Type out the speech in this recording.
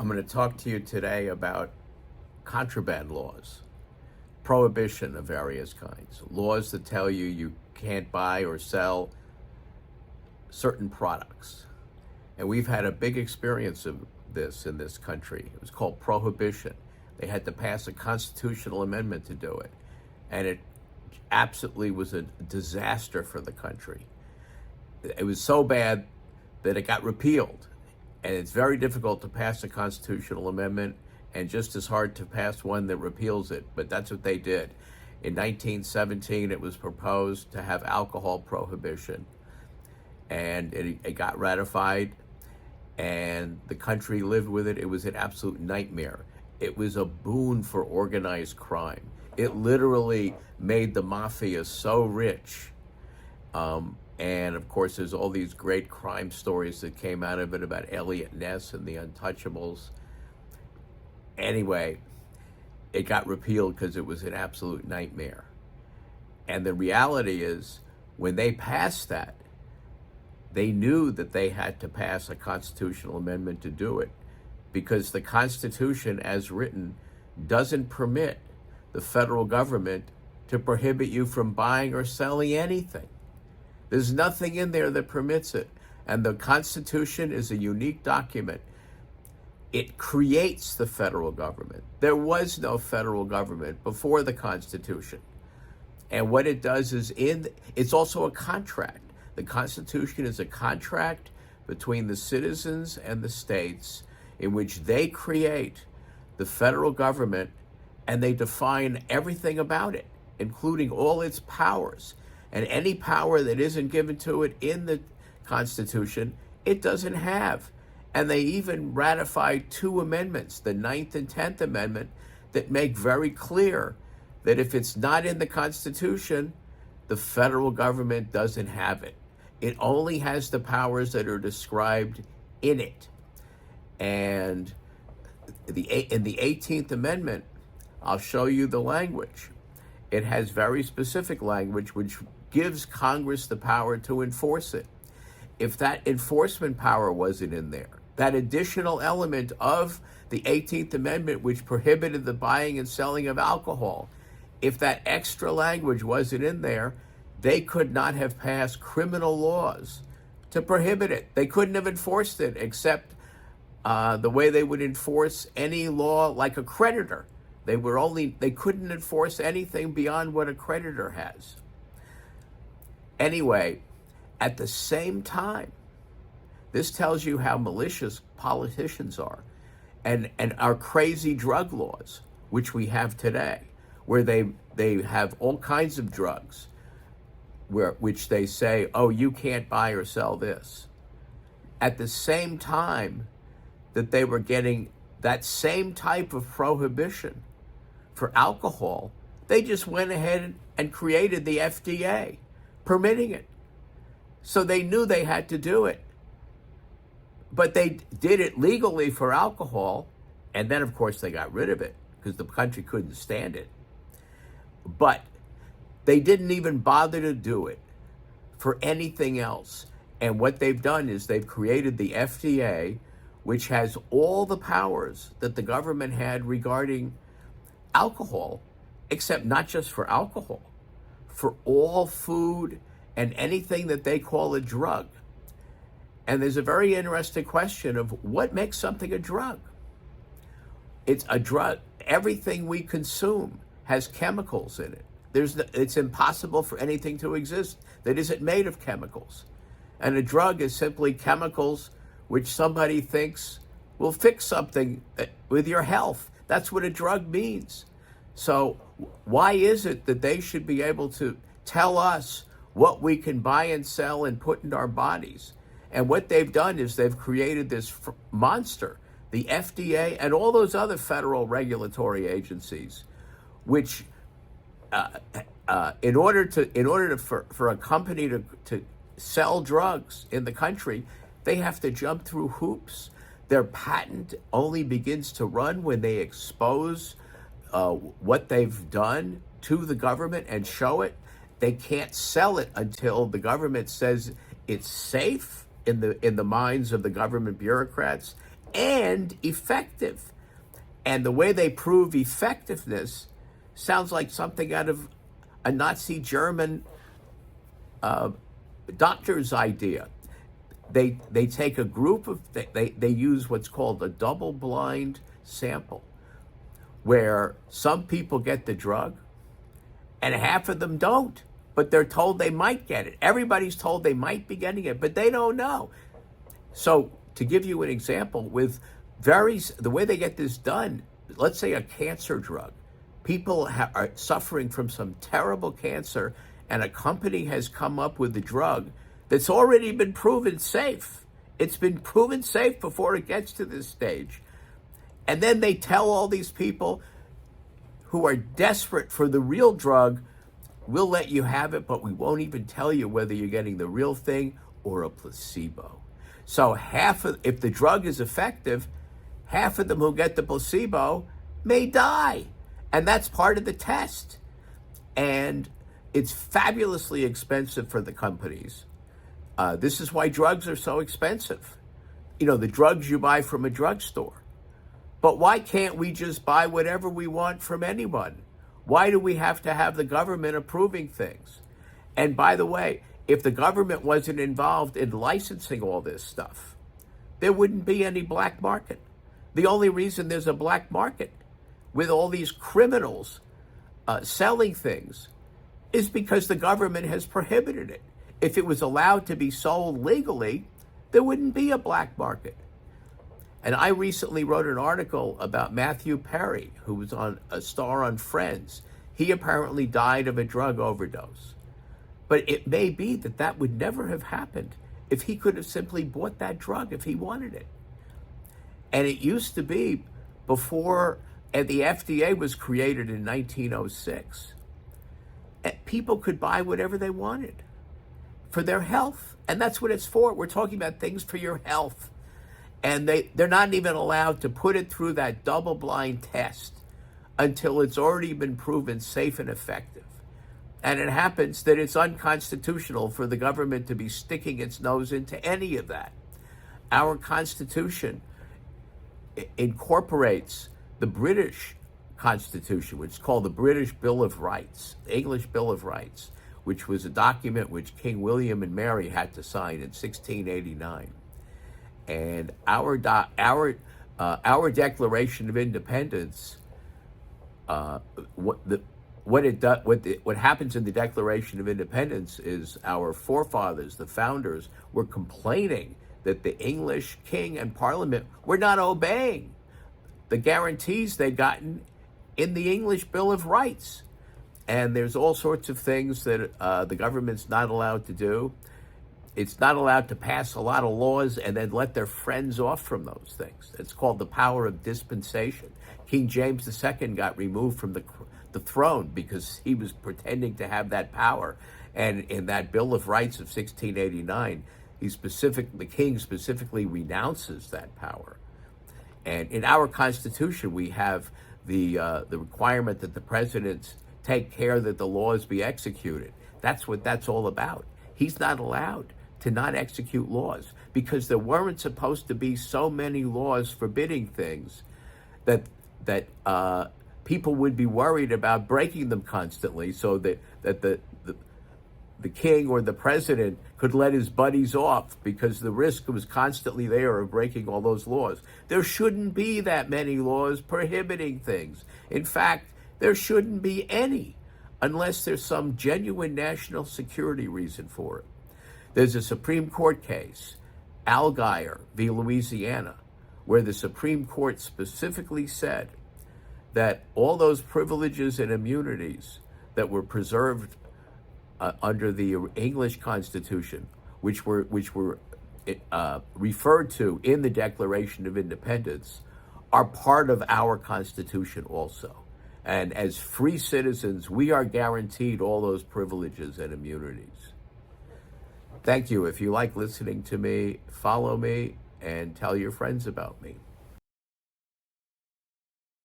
I'm going to talk to you today about contraband laws, prohibition of various kinds, laws that tell you you can't buy or sell certain products. And we've had a big experience of this in this country. It was called Prohibition. They had to pass a constitutional amendment to do it. And it absolutely was a disaster for the country. It was so bad that it got repealed. And it's very difficult to pass a constitutional amendment and just as hard to pass one that repeals it. But that's what they did. In 1917, it was proposed to have alcohol prohibition. And it got ratified, and the country lived with it. It was an absolute nightmare. It was a boon for organized crime. It literally made the mafia so rich. And of course, there's all these great crime stories that came out of it about Elliot Ness and the Untouchables. Anyway, it got repealed because it was an absolute nightmare. And the reality is, when they passed that, they knew that they had to pass a constitutional amendment to do it, because the Constitution, as written, doesn't permit the federal government to prohibit you from buying or selling anything. There's nothing in there that permits it. And the Constitution is a unique document. It creates the federal government. There was no federal government before the Constitution. And what it does is it's also a contract. The Constitution is a contract between the citizens and the states in which they create the federal government, and they define everything about it, including all its powers. And any power that isn't given to it in the Constitution, it doesn't have. And they even ratified 2 amendments, the 9th and 10th Amendment, that make very clear that if it's not in the Constitution, the federal government doesn't have it. It only has the powers that are described in it. And in the 18th Amendment, I'll show you the language. It has very specific language which gives Congress the power to enforce it. If that enforcement power wasn't in there, that additional element of the 18th Amendment which prohibited the buying and selling of alcohol, if that extra language wasn't in there, they could not have passed criminal laws to prohibit it. They couldn't have enforced it except the way they would enforce any law like a creditor. They couldn't enforce anything beyond what a creditor has. Anyway, at the same time, this tells you how malicious politicians are, and our crazy drug laws, which we have today, where they have all kinds of drugs, which they say, oh, you can't buy or sell this. At the same time that they were getting that same type of prohibition for alcohol, they just went ahead and created the FDA, permitting it. So they knew they had to do it. But they did it legally for alcohol, and then, of course, they got rid of it because the country couldn't stand it. But they didn't even bother to do it for anything else. And what they've done is they've created the FDA, which has all the powers that the government had regarding alcohol, except not just for alcohol, for all food and anything that they call a drug. And there's a very interesting question of what makes something a drug. It's a drug. Everything we consume has chemicals in it. It's impossible for anything to exist that isn't made of chemicals. And a drug is simply chemicals which somebody thinks will fix something with your health. That's what a drug means. So why is it that they should be able to tell us what we can buy and sell and put in our bodies? And what they've done is they've created this monster, the FDA and all those other federal regulatory agencies, which in order for a company to sell drugs in the country, they have to jump through hoops. Their patent only begins to run when they expose what they've done to the government and show it. They can't sell it until the government says it's safe in the minds of the government bureaucrats, and effective. And the way they prove effectiveness sounds like something out of a Nazi German doctor's idea. They take a group of, they use what's called a double-blind sample, where some people get the drug and half of them don't, but they're told they might get it. Everybody's told they might be getting it, but they don't know. So to give you an example, with the way they get this done, let's say a cancer drug, people are suffering from some terrible cancer, and a company has come up with a drug that's already been proven safe. It's been proven safe before it gets to this stage. And then they tell all these people who are desperate for the real drug, we'll let you have it, but we won't even tell you whether you're getting the real thing or a placebo. So if the drug is effective, half of them who get the placebo may die. And that's part of the test. And it's fabulously expensive for the companies. This is why drugs are so expensive. You know, the drugs you buy from a drugstore. But why can't we just buy whatever we want from anyone? Why do we have to have the government approving things? And by the way, if the government wasn't involved in licensing all this stuff, there wouldn't be any black market. The only reason there's a black market with all these criminals selling things is because the government has prohibited it. If it was allowed to be sold legally, there wouldn't be a black market. And I recently wrote an article about Matthew Perry, who was on a star on Friends. He apparently died of a drug overdose. But it may be that that would never have happened if he could have simply bought that drug if he wanted it. And it used to be before, and the FDA was created in 1906. People could buy whatever they wanted for their health. And that's what it's for. We're talking about things for your health. And they're not even allowed to put it through that double-blind test until it's already been proven safe and effective. And it happens that it's unconstitutional for the government to be sticking its nose into any of that. Our Constitution incorporates the British Constitution, which is called the British Bill of Rights, the English Bill of Rights, which was a document which King William and Mary had to sign in 1689. And our Declaration of Independence, what happens in the Declaration of Independence is our forefathers, the founders, were complaining that the English king and parliament were not obeying the guarantees they'd gotten in the English Bill of Rights. And there's all sorts of things that the government's not allowed to do. It's not allowed to pass a lot of laws and then let their friends off from those things. It's called the power of dispensation. King James II got removed from the throne because he was pretending to have that power. And in that Bill of Rights of 1689, the king specifically renounces that power. And in our Constitution, we have the requirement that the presidents take care that the laws be executed. That's what that's all about. He's not allowed to not execute laws because there weren't supposed to be so many laws forbidding things that people would be worried about breaking them constantly, so that the king or the president could let his buddies off because the risk was constantly there of breaking all those laws. There shouldn't be that many laws prohibiting things. In fact, there shouldn't be any unless there's some genuine national security reason for it. There's a Supreme Court case, Allgaier v. Louisiana, where the Supreme Court specifically said that all those privileges and immunities that were preserved under the English Constitution, which were referred to in the Declaration of Independence, are part of our Constitution also. And as free citizens, we are guaranteed all those privileges and immunities. Thank you. If you like listening to me, follow me and tell your friends about me.